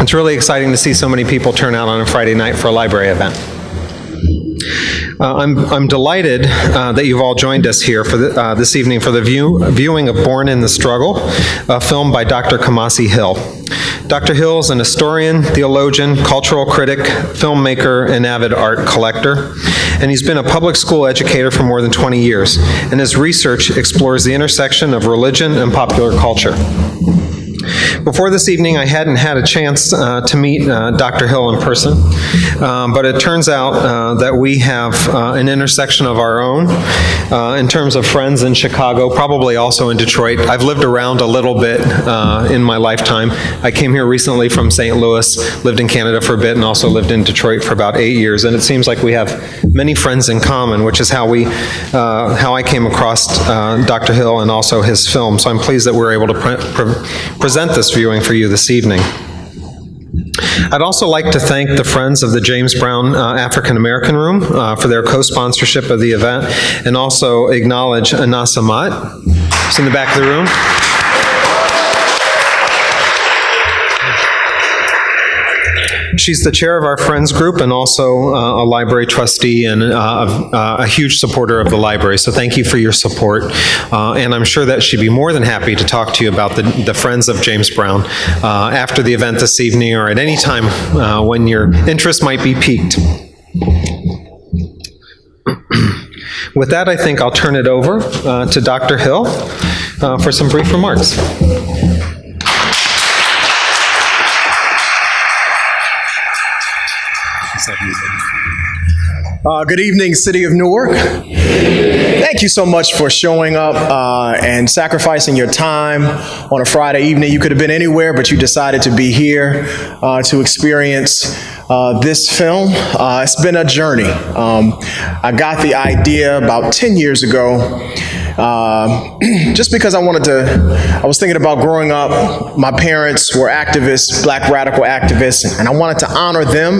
It's really exciting to see so many people turn out on a Friday night for a library event. I'm delighted that you've all joined us here for this evening for the viewing of Born in the Struggle, a film by Dr. Kamasi Hill. Dr. Hill is an historian, theologian, cultural critic, filmmaker, and avid art collector. And he's been a public school educator for more than 20 years. And his research explores the intersection of religion and popular culture. Before this evening, I hadn't had a chance to meet Dr. Hill in person, but it turns out that we have an intersection of our own in terms of friends in Chicago, probably also in Detroit. I've lived around a little bit in my lifetime. I came here recently from St. Louis, lived in Canada for a bit, and also lived in Detroit for about 8 years. And it seems like we have many friends in common, which is how I came across Dr. Hill and also his film. So I'm pleased that we're able to present this viewing for you this evening. I'd also like to thank the Friends of the James Brown African American Room for their co-sponsorship of the event, and also acknowledge Anas Amat, who's in the back of the room. She's the chair of our Friends group and also a library trustee and a huge supporter of the library. So thank you for your support. And I'm sure that she'd be more than happy to talk to you about the Friends of James Brown after the event this evening or at any time when your interest might be piqued. With that, I think I'll turn it over to Dr. Hill for some brief remarks. Good evening, City of Newark. Thank you so much for showing up and sacrificing your time on a Friday evening. You could have been anywhere, but you decided to be here to experience this film. It's been a journey. I got the idea about 10 years ago. Just because I was thinking about growing up, my parents were activists, black radical activists, and I wanted to honor them,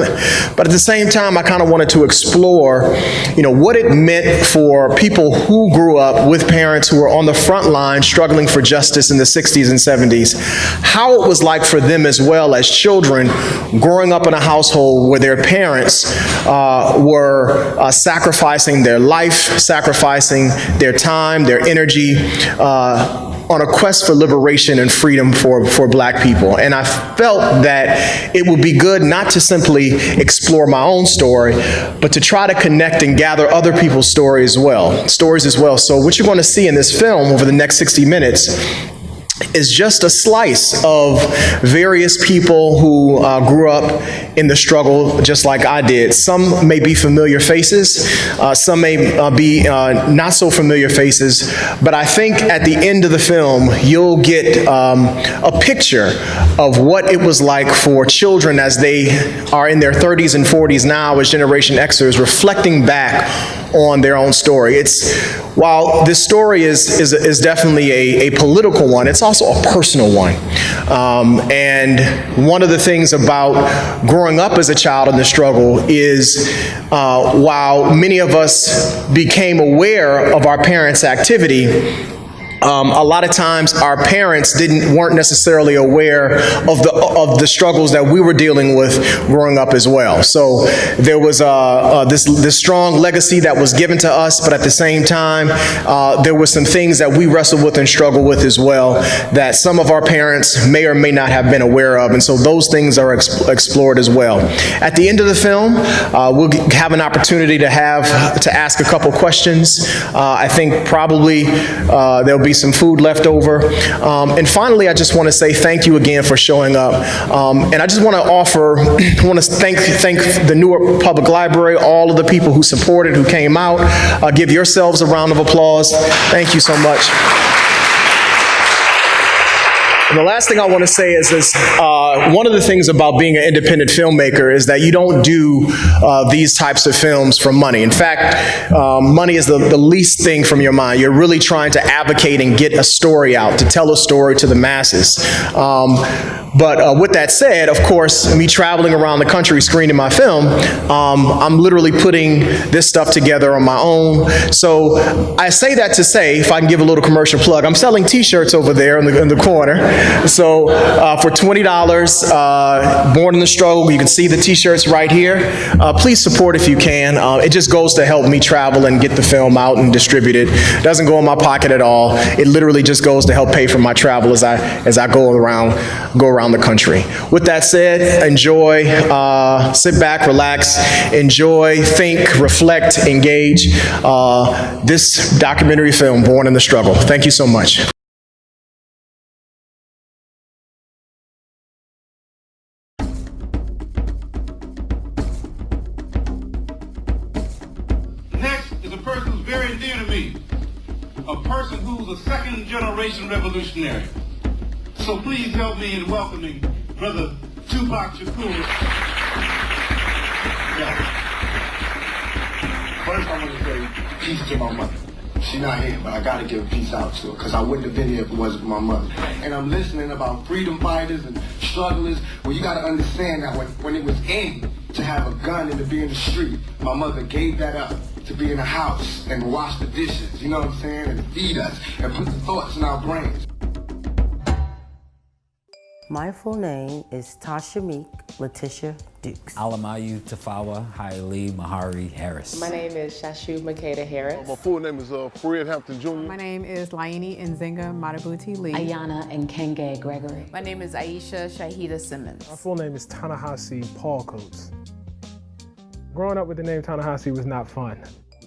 but at the same time, I kind of wanted to explore, what it meant for people who grew up with parents who were on the front line struggling for justice in the 60s and 70s, how it was like for them as well as children growing up in a household where their parents were sacrificing their life, sacrificing their time, their energy, on a quest for liberation and freedom for black people. And I felt that it would be good not to simply explore my own story, but to try to connect and gather other people's stories as well. So what you're going to see in this film over the next 60 minutes is just a slice of various people who grew up in the struggle just like I did. Some may be familiar faces, some may be not so familiar faces, but I think at the end of the film, you'll get a picture of what it was like for children as they are in their 30s and 40s now as Generation Xers, reflecting back on their own story. While this story is definitely a political one, it's also a personal one. And one of the things about growing up as a child in the struggle is while many of us became aware of our parents' activity, a lot of times our parents weren't necessarily aware of the struggles that we were dealing with growing up as well. So there was this strong legacy that was given to us, but at the same time, there were some things that we wrestled with and struggled with as well that some of our parents may or may not have been aware of. And so those things are explored as well. At the end of the film, we'll have an opportunity to ask a couple questions. I think probably there'll be some food left over. And finally, I just want to say thank you again for showing up. And I just want to thank the Newark Public Library, all of the people who supported, who came out. Give yourselves a round of applause. Thank you so much. And the last thing I want to say is this, one of the things about being an independent filmmaker is that you don't do these types of films for money. In fact, money is the least thing from your mind. You're really trying to advocate and get a story out, to tell a story to the masses. But with that said, of course, me traveling around the country screening my film, I'm literally putting this stuff together on my own. So I say that to say, if I can give a little commercial plug, I'm selling t-shirts over there in the corner. So for $20, Born in the Struggle, you can see the t-shirts right here. Please support if you can. It just goes to help me travel and get the film out and distribute it. It doesn't go in my pocket at all. It literally just goes to help pay for my travel as I go around the country. With that said, enjoy, sit back, relax, enjoy, think, reflect, engage this documentary film, Born in the Struggle. Thank you so much. Next is a person who's very dear to me, a person who's a second-generation revolutionary. So please help me in welcoming Brother Tupac Shakur. Yeah. First, I want to say peace to my mother. She's not here, but I got to give a peace out to her, because I wouldn't have been here if it wasn't for my mother. And I'm listening about freedom fighters and strugglers. Well, you got to understand that when it was in to have a gun and to be in the street, my mother gave that up to be in the house and wash the dishes, you know what I'm saying, and feed us and put the thoughts in our brains. My full name is Tashamik Letitia Dukes. Alamayu Tafawa Haile Mahari Harris. My name is Shashu Makeda Harris. My full name is Fred Hampton Jr. My name is Laini Nzinga Madabuti Lee. Ayanna Gregory. My name is Aisha Shahida Simmons. My full name is Ta-Nehisi Coates. Growing up with the name Ta-Nehisi was not fun.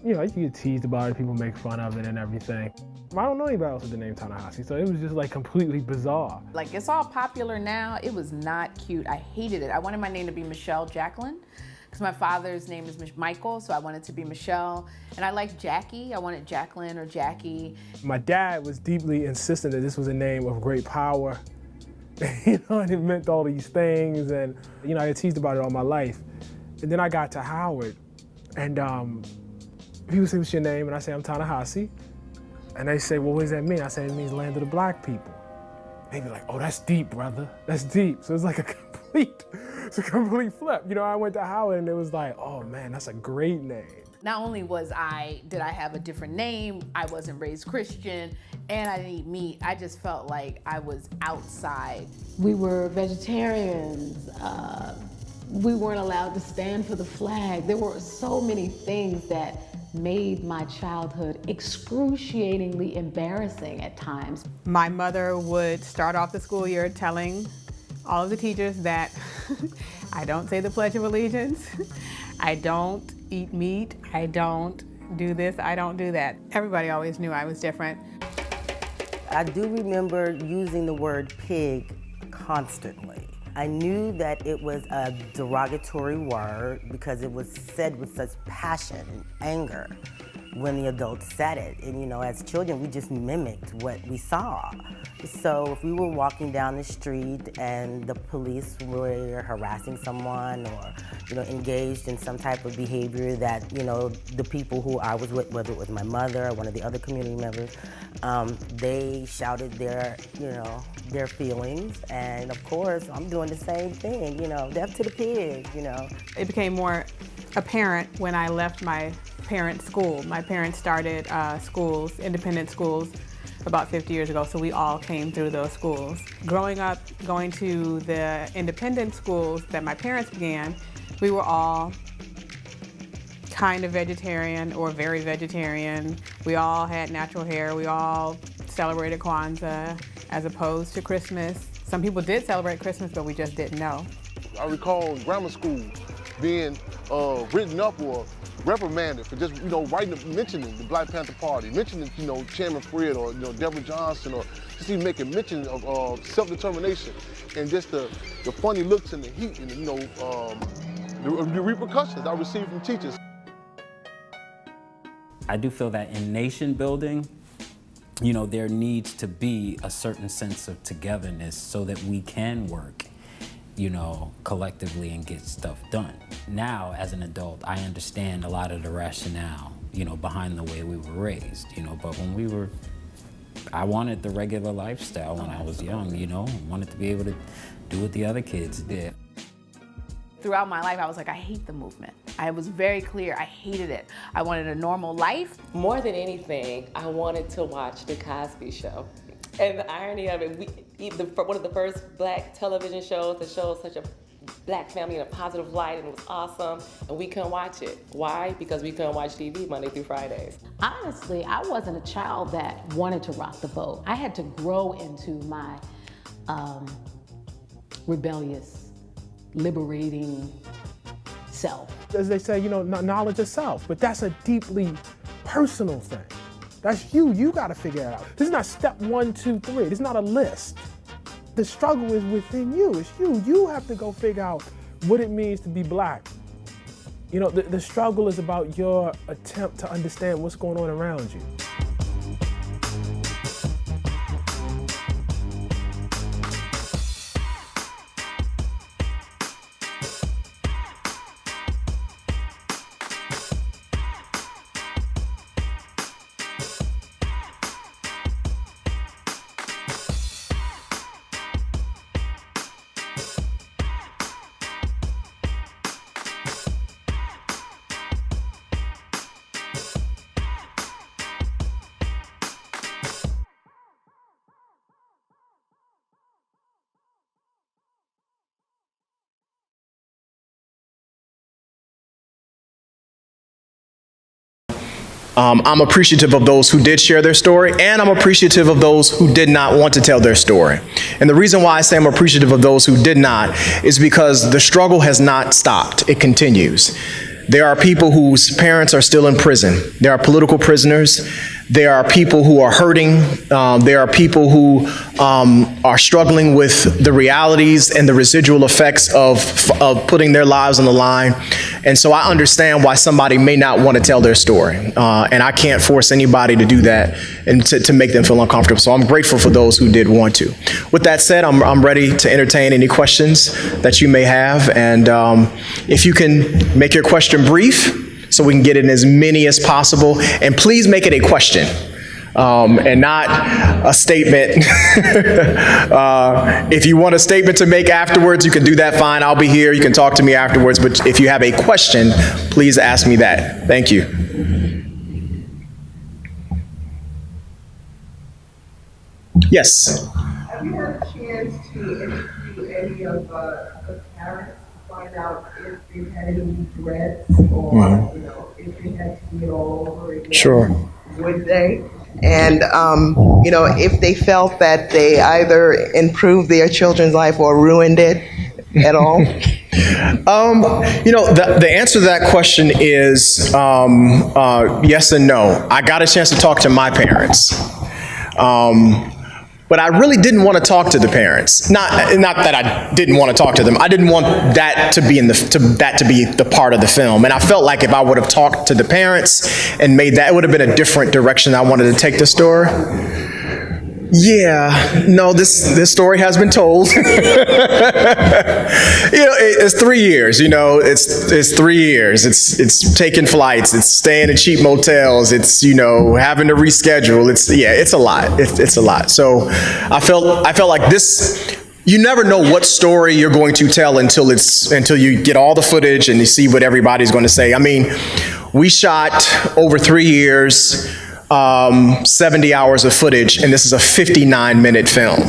You know, you get teased about it, people make fun of it and everything. I don't know anybody else with the name Ta-Nehisi, so it was just like completely bizarre. Like, it's all popular now. It was not cute. I hated it. I wanted my name to be Michelle Jacqueline, because my father's name is Michael, so I wanted to be Michelle. And I liked Jackie. I wanted Jacqueline or Jackie. My dad was deeply insistent that this was a name of great power. You know, and it meant all these things, and you know, I got teased about it all my life. And then I got to Howard, and people say, what's your name? And I say, I'm Ta-Nehisi. And they say, well, what does that mean? I say, it means land of the black people. They be like, oh, that's deep, brother. That's deep. So it's like a complete flip. You know, I went to Howard and it was like, oh man, that's a great name. Not only did I have a different name, I wasn't raised Christian, and I didn't eat meat. I just felt like I was outside. We were vegetarians. We weren't allowed to stand for the flag. There were so many things that made my childhood excruciatingly embarrassing at times. My mother would start off the school year telling all of the teachers that I don't say the Pledge of Allegiance, I don't eat meat, I don't do this, I don't do that. Everybody always knew I was different. I do remember using the word pig constantly. I knew that it was a derogatory word because it was said with such passion and anger when the adults said it. And you know, as children, we just mimicked what we saw. So if we were walking down the street and the police were harassing someone or, you know, engaged in some type of behavior that, you know, the people who I was with, whether it was my mother or one of the other community members, they shouted their, you know, their feelings. And of course, I'm doing the same thing, you know, death to the pig, you know. It became more apparent when I left my parents' school. My parents started schools, independent schools, about 50 years ago, so we all came through those schools. Growing up, going to the independent schools that my parents began, we were all kind of vegetarian or very vegetarian. We all had natural hair. We all celebrated Kwanzaa as opposed to Christmas. Some people did celebrate Christmas, but we just didn't know. I recall grammar school being written up or reprimanded for just, you know, mentioning the Black Panther Party, mentioning, you know, Chairman Fred or, you know, Deborah Johnson, or just even making mention of self-determination, and just the funny looks and the heat and, you know, the repercussions I received from teachers. I do feel that in nation building, you know, there needs to be a certain sense of togetherness so that we can work, you know, collectively and get stuff done. Now, as an adult, I understand a lot of the rationale, you know, behind the way we were raised, you know, but when I wanted the regular lifestyle when I was young, you know, wanted to be able to do what the other kids did. Throughout my life, I was like, I hate the movement. I was very clear, I hated it. I wanted a normal life. More than anything, I wanted to watch The Cosby Show. And the irony of it, one of the first black television shows that showed such a black family in a positive light, and it was awesome, and we couldn't watch it. Why? Because we couldn't watch TV Monday through Fridays. Honestly, I wasn't a child that wanted to rock the boat. I had to grow into my rebellious, liberating self. As they say, knowledge of self, but that's a deeply personal thing. That's you. You got to figure it out. This is not step 1, 2, 3. This is not a list. The struggle is within you. It's you. You have to go figure out what it means to be black. The struggle is about your attempt to understand what's going on around you. I'm appreciative of those who did share their story, and I'm appreciative of those who did not want to tell their story. And the reason why I say I'm appreciative of those who did not is because the struggle has not stopped. It continues. There are people whose parents are still in prison. There are political prisoners. There are people who are hurting. There are people who are struggling with the realities and the residual effects of putting their lives on the line. And so I understand why somebody may not want to tell their story. And I can't force anybody to do that and to make them feel uncomfortable. So I'm grateful for those who did want to. With that said, I'm ready to entertain any questions that you may have. And if you can make your question brief, so we can get in as many as possible. And please make it a question and not a statement. If you want a statement to make afterwards, you can do that, fine. I'll be here. You can talk to me afterwards. But if you have a question, please ask me that. Thank you. Yes. Have you had a chance to interview any of the parents to find out if they've had any regrets or if they had to do it all over again? Sure. Would they? And if they felt that they either improved their children's life or ruined it at all? The answer to that question is yes and no. I got a chance to talk to my parents. But I really didn't want to talk to the parents. Not that I didn't want to talk to them. I didn't want that to be the part of the film. And I felt like if I would have talked to the parents and made that, it would have been a different direction I wanted to take the story. Yeah, no, this story has been told. It's 3 years. It's 3 years. It's taking flights. It's staying in cheap motels. It's having to reschedule. It's a lot. It's a lot. So I felt like this. You never know what story you're going to tell until you get all the footage and you see what everybody's going to say. I mean, we shot over 3 years. 70 hours of footage, and this is a 59-minute film.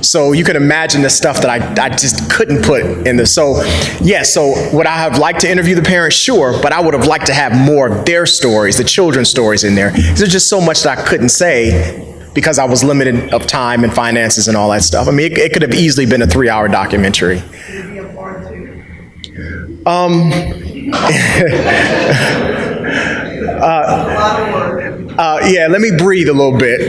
So you can imagine the stuff that I just couldn't put in this. So would I have liked to interview the parents? Sure, but I would have liked to have more of their stories, the children's stories in there. There's just so much that I couldn't say because I was limited of time and finances and all that stuff. I mean, it could have easily been a 3-hour documentary. Would it be a part 2? Let me breathe a little bit.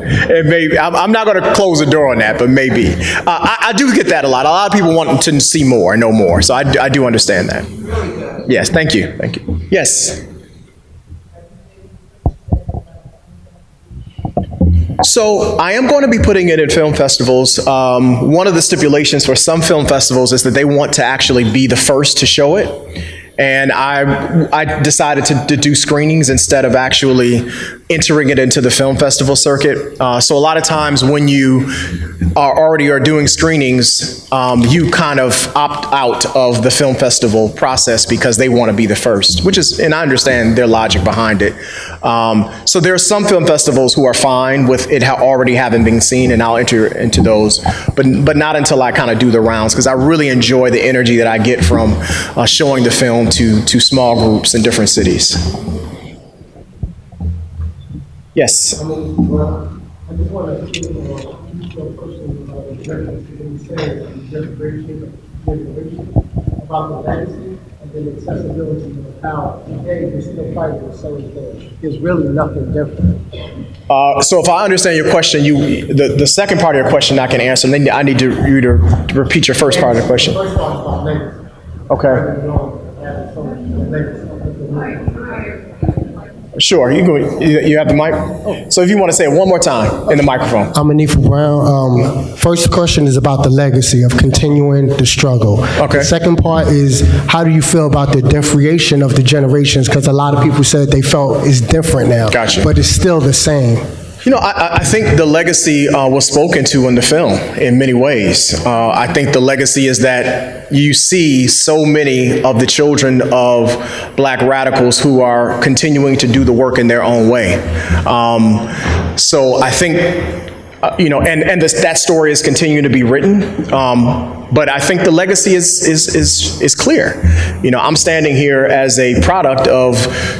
And maybe I'm not going to close the door on that, but maybe I do get that a lot. A lot of people want to see more, know more. So I do understand that. Yes, thank you. Yes. So I am going to be putting it in film festivals. One of the stipulations for some film festivals is that they want to actually be the first to show it. And I decided to do screenings instead of actually entering it into the film festival circuit. So a lot of times when you are doing screenings, you kind of opt out of the film festival process because they want to be the first, and I understand their logic behind it. So there are some film festivals who are fine with it already having been seen, and I'll enter into those, but not until I kind of do the rounds, because I really enjoy the energy that I get from showing the film to small groups in different cities. Yes. I just want to about the legacy and then accessibility of the power. Hey, we're still fighting the same thing. There's really nothing different. So if I understand your question, the second part of your question I can answer, and then I need you to repeat your first part of the question. The first part is about legacy. Okay. Sure, you have the mic. So if you want to say it one more time in the microphone. I'm Anifa Brown. First question is about the legacy of continuing the struggle. Okay. The second part is, how do you feel about the differentiation of the generations? Because a lot of people said they felt it's different now. Gotcha. But it's still the same. You know, I think the legacy was spoken to in the film in many ways. I think the legacy is that you see so many of the children of Black radicals who are continuing to do the work in their own way. So I think, that story is continuing to be written. But I think the legacy is clear. I'm standing here as a product of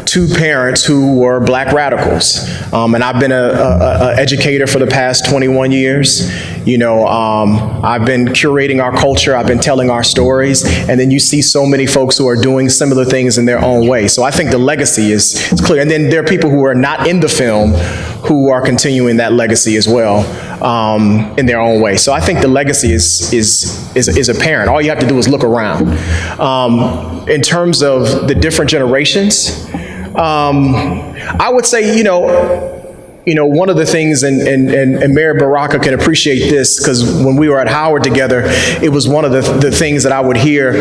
two parents who were Black radicals. And I've been an educator for the past 21 years. I've been curating our culture. I've been telling our stories. And then you see so many folks who are doing similar things in their own way. So I think the legacy is clear. And then there are people who are not in the film who are continuing that legacy as well, in their own way. So I think the legacy is apparent. All you have to do is look around. In terms of the different generations, I would say, one of the things, and Mayor Baraka can appreciate this, because when we were at Howard together, it was one of the things that I would hear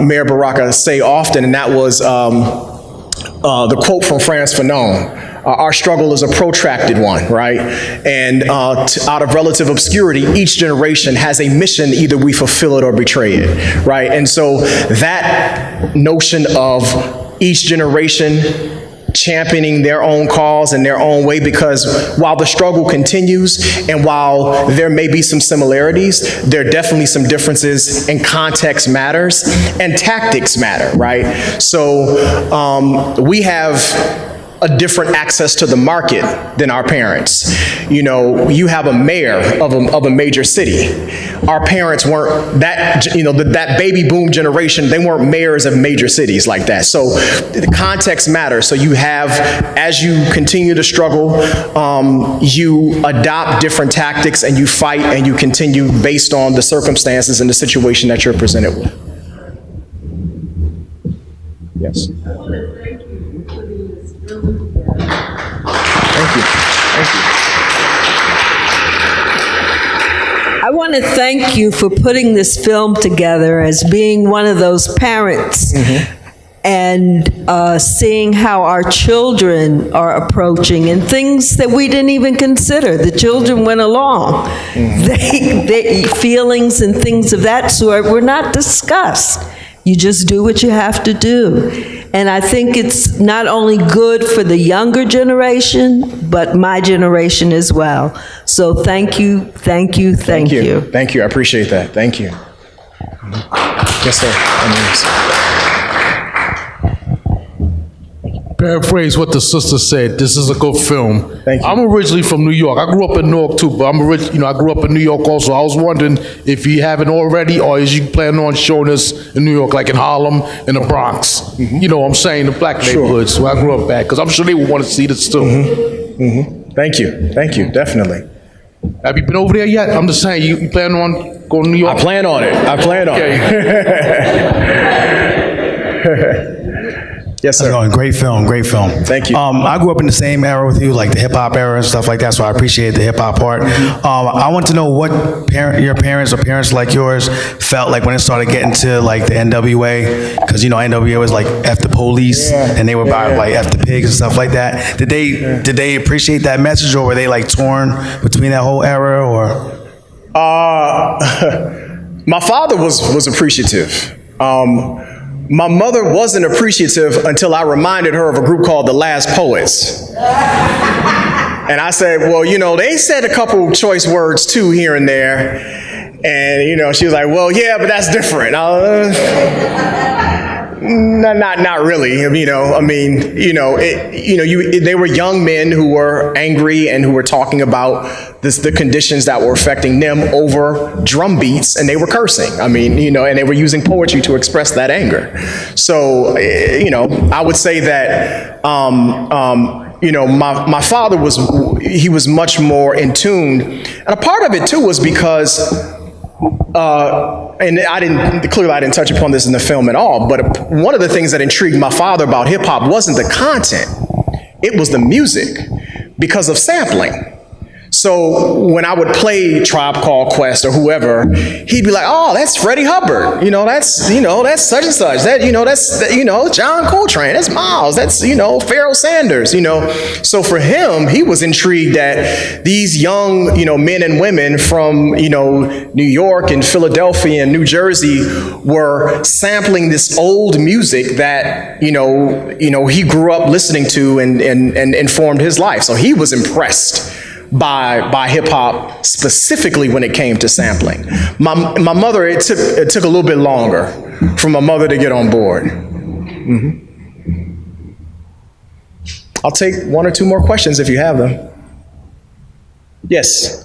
Mayor Baraka say often, and that was the quote from Frantz Fanon. Our struggle is a protracted one, right? And out of relative obscurity, each generation has a mission. Either we fulfill it or betray it, right? And so that notion of each generation championing their own cause in their own way, because while the struggle continues and while there may be some similarities, there are definitely some differences, and context matters and tactics matter, right? So we have a different access to the market than our parents. You have a mayor of a major city. Our parents weren't that, that baby boom generation, they weren't mayors of major cities like that. So the context matters. So you have, as you continue to struggle, you adopt different tactics and you fight and you continue based on the circumstances and the situation that you're presented with. Yes. Thank you. I want to thank you for putting this film together as being one of those parents and seeing how our children are approaching and things that we didn't even consider. The children went along. They feelings and things of that sort were not discussed. You just do what you have to do. And I think it's not only good for the younger generation, but my generation as well. So thank you, thank you, thank you. Thank you, I appreciate that, thank you. Yes, sir. Paraphrase what the sister said. This is a good film. Thank you. I'm originally from New York. I grew up in Newark too, but I grew up in New York also. I was wondering if you haven't already, or is you planning on showing us in New York, like in Harlem, in the Bronx? You know what I'm saying, the Black neighborhoods where I grew up at, because I'm sure they would want to see this too. Thank you, Have definitely. you been over there yet? I'm just saying, you plan on going to New York? I plan on it. Yes, sir. How's it going? Great film, great film. Thank you. I grew up in the same era with you, like the hip hop era and stuff like that, so I appreciate the hip hop part. I want to know what your parents or parents like yours felt like when it started getting to like the NWA, because you know NWA was like F the police, and they were about like F the pigs and stuff like that. Did they appreciate that message, or were they like torn between that whole era, or? My father was appreciative. My mother wasn't appreciative until I reminded her of a group called the Last Poets. And I said, well, you know, they said a couple choice words too here and there. And, you know, she was like, well, yeah, but that's different. Not really. They were young men who were angry and who were talking about the conditions that were affecting them over drum beats, and they were cursing. And they were using poetry to express that anger. So, I would say that, my father was much more in tune. And a part of it too was because, and I didn't touch upon this in the film at all, but one of the things that intrigued my father about hip hop wasn't the content, it was the music, because of sampling. So when I would play Tribe Called Quest or whoever, he'd be like, "Oh, that's Freddie Hubbard. That's such and such. That's John Coltrane. That's Miles. That's Pharoah Sanders. So for him, he was intrigued that these young men and women from New York and Philadelphia and New Jersey were sampling this old music that he grew up listening to and informed his life. So he was impressed by hip hop, specifically when it came to sampling. My mother, it took a little bit longer for my mother to get on board. I'll take one or two more questions if you have them. Yes.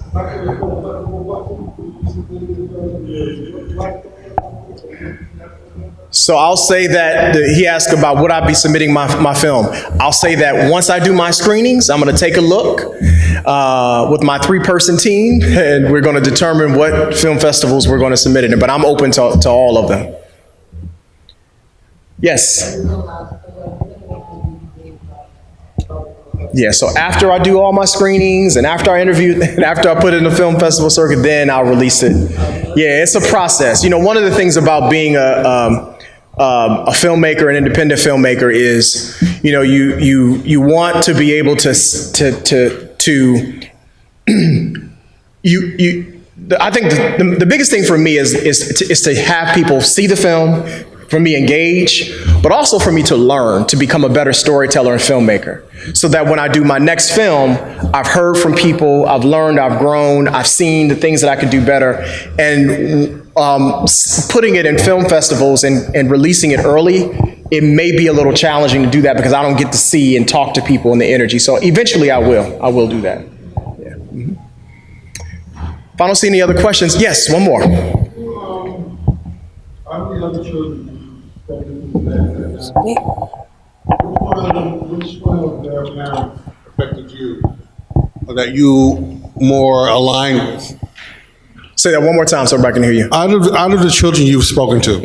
So I'll say that he asked about would I be submitting my film. I'll say that once I do my screenings, I'm going to take a look with my 3-person team, and we're going to determine what film festivals we're going to submit it in. But I'm open to all of them. Yes. Yeah, so after I do all my screenings and after I interview and after I put it in the film festival circuit, then I'll release it. Yeah, it's a process. One of the things about being a filmmaker, an independent filmmaker, is you want to be able to I think the biggest thing for me is to have people see the film, for me engage, but also for me to learn, to become a better storyteller and filmmaker. So that when I do my next film, I've heard from people, I've learned, I've grown, I've seen the things that I could do better. And putting it in film festivals and releasing it early, it may be a little challenging to do that because I don't get to see and talk to people and the energy. So eventually I will do that. Yeah. Mm-hmm. If I don't see any other questions, yes, one more. Which one of their parents affected you, or that you more aligned with? Say that one more time so everybody can hear you. Out of the children you've spoken to,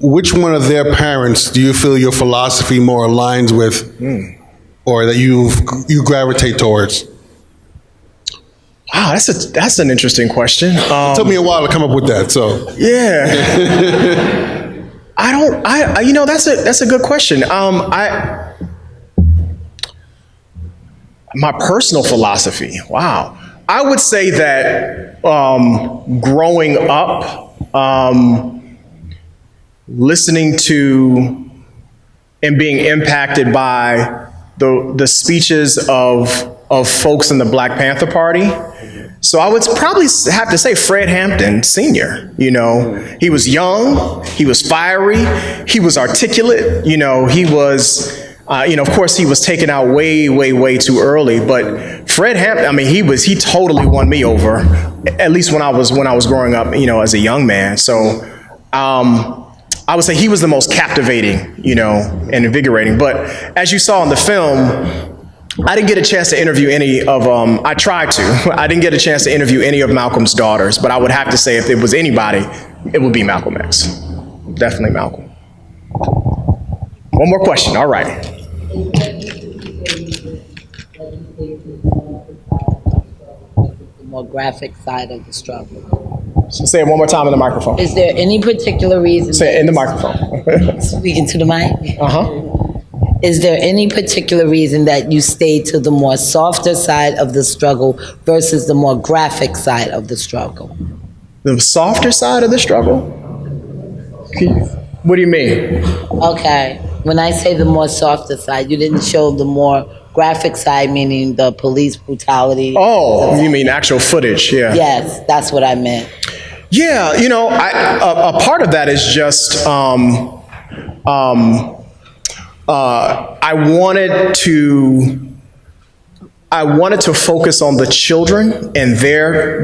which one of their parents do you feel your philosophy more aligns with, or that you gravitate towards? Wow, that's an interesting question. It took me a while to come up with that. So yeah. That's a good question. My personal philosophy, wow. I would say that growing up, listening to and being impacted by the speeches of folks in the Black Panther Party. So I would probably have to say Fred Hampton Sr. He was young, he was fiery, he was articulate, he was, of course he was taken out way, way, way too early, but Fred Hampton, he totally won me over, at least when I was growing up, as a young man. So I would say he was the most captivating, and invigorating. But as you saw in the film, I didn't get a chance to interview any of I tried to. I didn't get a chance to interview any of Malcolm's daughters, but I would have to say if it was anybody, it would be Malcolm X. Definitely Malcolm. One more question, all right. The more graphic side of the struggle. So say it one more time in the microphone. Is there any particular reason? Say it in the microphone. Speaking to the mic? Uh-huh. Is there any particular reason that you stay to the more softer side of the struggle versus the more graphic side of the struggle? The softer side of the struggle? What do you mean? Okay. When I say the more softer side, you didn't show the more graphic side, meaning the police brutality. Oh, you mean actual footage, yeah. Yes, that's what I meant. Yeah, you know, a part of that is just I wanted to focus on the children and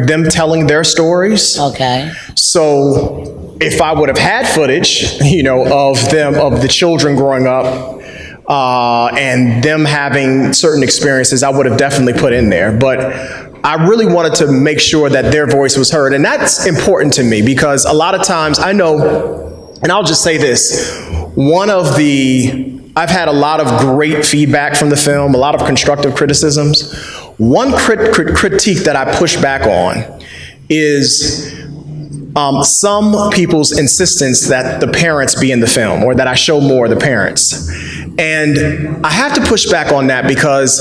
them telling their stories. Okay. So if I would have had footage, you know, of the children growing up and them having certain experiences, I would have definitely put in there. But I really wanted to make sure that their voice was heard. And that's important to me because a lot of times I know, and I'll just say this, I've had a lot of great feedback from the film, a lot of constructive criticisms. One critique that I push back on is some people's insistence that the parents be in the film or that I show more of the parents. And I have to push back on that because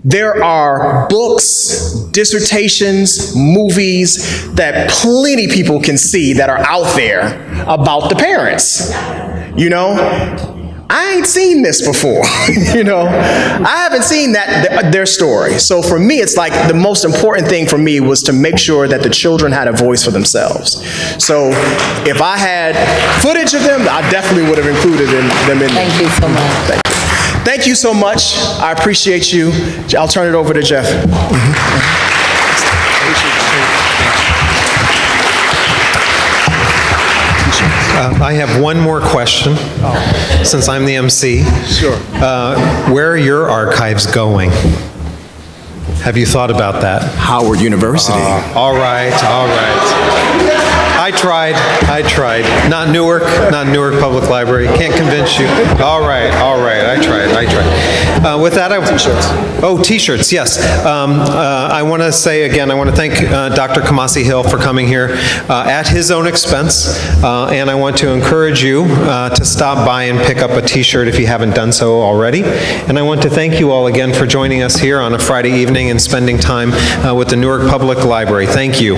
there are books, dissertations, movies that plenty of people can see that are out there about the parents. You know, I ain't seen this before. You know, I haven't seen their story. So for me, it's like the most important thing for me was to make sure that the children had a voice for themselves. So if I had footage of them, I definitely would have included them in there. Thank you so much. Thank you so much. I appreciate you. I'll turn it over to Jeff. I have one more question, since I'm the MC. Sure. Where are your archives going? Have you thought about that? Howard University. All right. I tried. Not Newark Public Library. Can't convince you. All right. I tried. With that, T-shirts, yes. I want to say again, I want to thank Dr. Kamasi Hill for coming here at his own expense. And I want to encourage you to stop by and pick up a T-shirt if you haven't done so already. And I want to thank you all again for joining us here on a Friday evening and spending time with the Newark Public Library. Thank you.